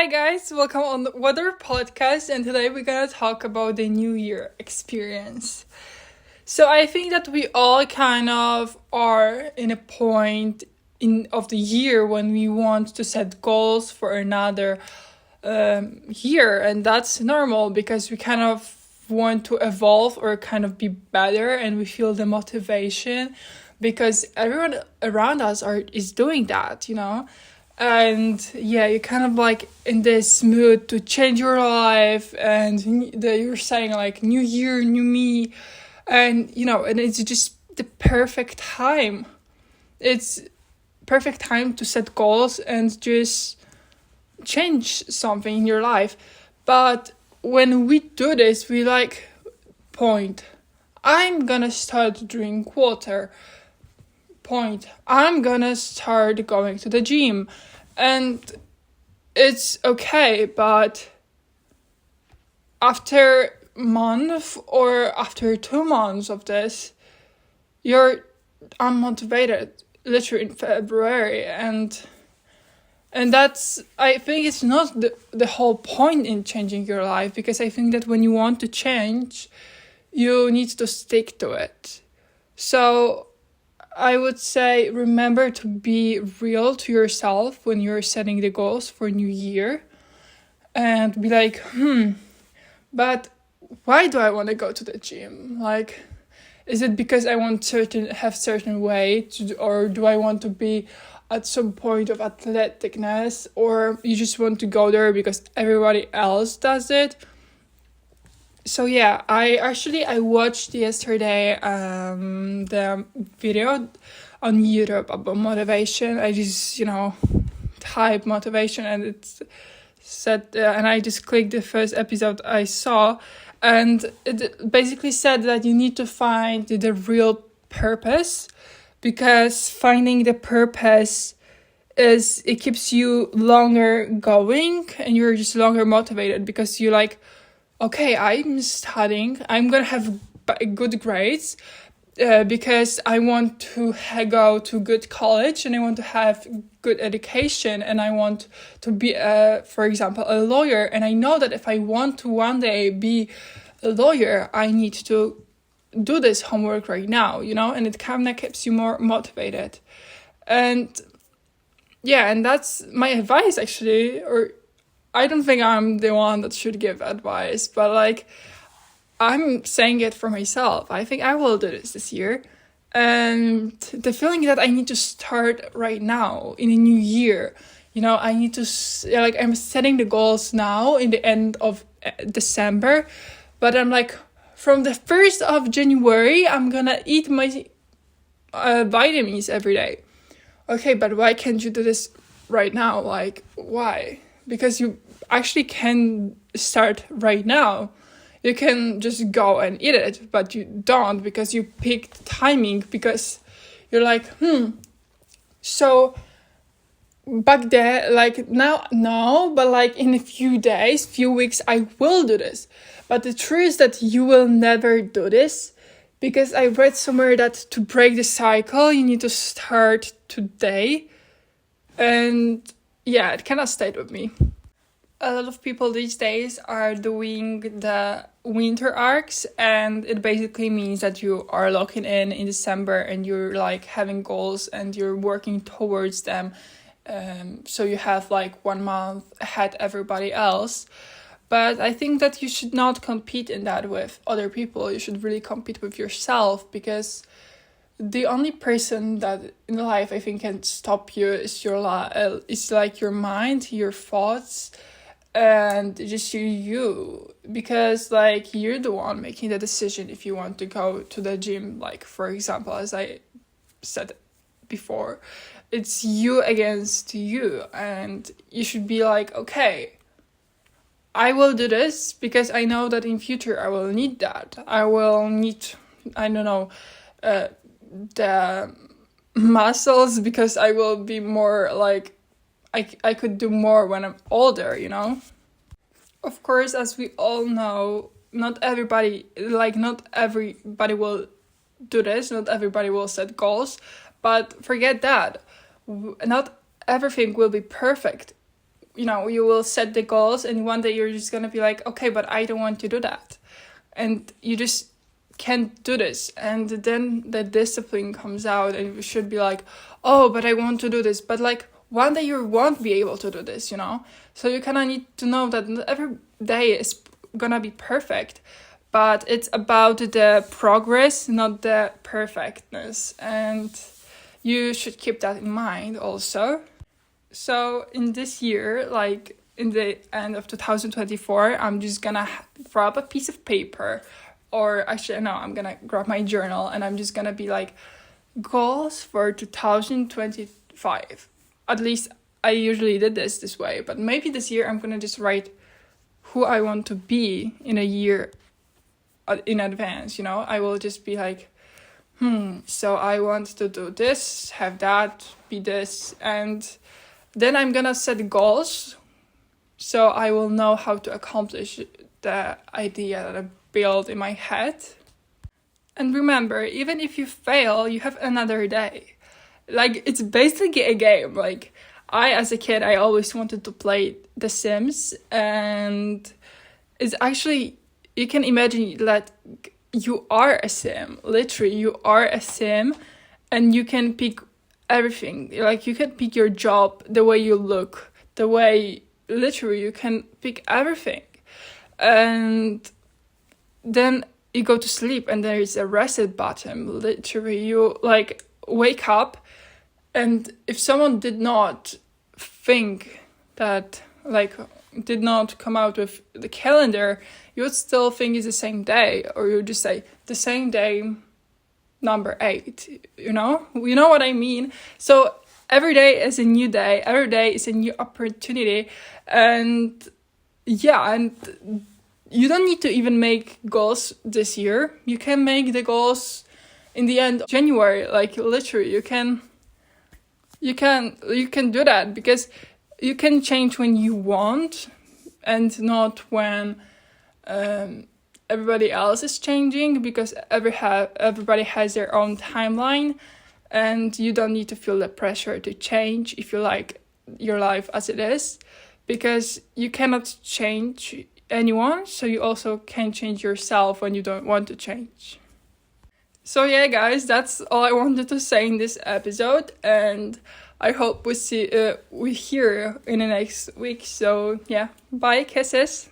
Hi guys, welcome on the Weather Podcast, and today we're gonna talk about the New Year experience. So I think that we all kind of are in a point of the year when we want to set goals for another year, and that's normal because we kind of want to evolve or kind of be better, and we feel the motivation because everyone around us is doing that, and yeah, you're kind of like in this mood to change your life, and you're saying like new year, new me, and and it's just the perfect time. It's perfect time to set goals and just change something in your life. But when we do this, we like point, I'm gonna start to drink water. Point, I'm gonna start going to the gym. And it's okay, but after a month or after 2 months of this, you're unmotivated, literally in February, and that's, I think it's not the whole point in changing your life, because I think that when you want to change, you need to stick to it. So I would say remember to be real to yourself when you're setting the goals for New Year, and be like, but why do I want to go to the gym? Like, is it because I want have certain weight, or do I want to be at some point of athleticness, or you just want to go there because everybody else does it? So yeah, I watched yesterday the video on YouTube about motivation. I just type motivation, and it's said, and I just clicked the first episode I saw, and it basically said that you need to find the real purpose, because finding the purpose it keeps you longer going, and you're just longer motivated, because you like, okay, I'm studying, I'm gonna have good grades because I want to go to good college, and I want to have good education, and I want to be, for example, a lawyer. And I know that if I want to one day be a lawyer, I need to do this homework right now, and it kind of keeps you more motivated. And yeah, and that's my advice, actually. Or I don't think I'm the one that should give advice, but like, I'm saying it for myself. I think I will do this year. And the feeling that I need to start right now in a new year, I need to, like, I'm setting the goals now in the end of December, but I'm like, from the 1st of January, I'm gonna eat my vitamins every day. Okay, but why can't you do this right now? Like, why? Because you actually can start right now. You can just go and eat it, but you don't, because you picked timing, because you're like, so back there, like now, no, but like in a few days, few weeks, I will do this. But the truth is that you will never do this, because I read somewhere that to break the cycle, you need to start today. And yeah, it kind of stayed with me. A lot of people these days are doing the winter arcs, and it basically means that you are locking in December, and you're like having goals and you're working towards them. So you have like 1 month ahead everybody else. But I think that you should not compete in that with other people. You should really compete with yourself, because the only person that in life I think can stop you is is like your mind, your thoughts, and just you, because like you're the one making the decision if you want to go to the gym. Like, for example, as I said before, it's you against you, and you should be like, okay, I will do this because I know that in future I will need that. I will need, I don't know, the muscles, because I will be more like, I could do more when I'm older, Of course, as we all know, not everybody will do this, not everybody will set goals, but forget that. Not everything will be perfect. you will set the goals, and one day you're just gonna be like, okay, but I don't want to do that, and you just can't do this, and then the discipline comes out, and you should be like, oh, but I want to do this, but like one day you won't be able to do this, so you kind of need to know that not every day is gonna be perfect, but it's about the progress, not the perfectness, and you should keep that in mind also. So in this year, like in the end of 2024, I'm just gonna grab a piece of paper, or actually, no, I'm gonna grab my journal, and I'm just gonna be like, goals for 2025. At least I usually did this way, but maybe this year I'm gonna just write who I want to be in a year in advance, I will just be like, so I want to do this, have that, be this, and then I'm gonna set goals, so I will know how to accomplish the idea that I built in my head. And remember, even if you fail, you have another day. Like, it's basically a game. Like, as a kid, I always wanted to play The Sims, and it's actually, you can imagine that you are a sim. Literally, you are a sim, and you can pick everything. Like, you can pick your job, the way you look, the way, literally, you can pick everything. And then you go to sleep, and there is a reset button. Literally, you like wake up, and if someone did not think that, like, did not come out with the calendar, you would still think it's the same day, or you would just say the same day, number 8. You know what I mean? So every day is a new day. Every day is a new opportunity, and you don't need to even make goals this year. You can make the goals in the end of January. Like, literally, you can do that, because you can change when you want, and not when everybody else is changing, because everybody has their own timeline, and you don't need to feel the pressure to change if you like your life as it is, because you cannot change anyone, so you also can't change yourself when you don't want to change. So yeah, guys, that's all I wanted to say in this episode, and I hope we hear in the next week. So yeah, bye, kisses.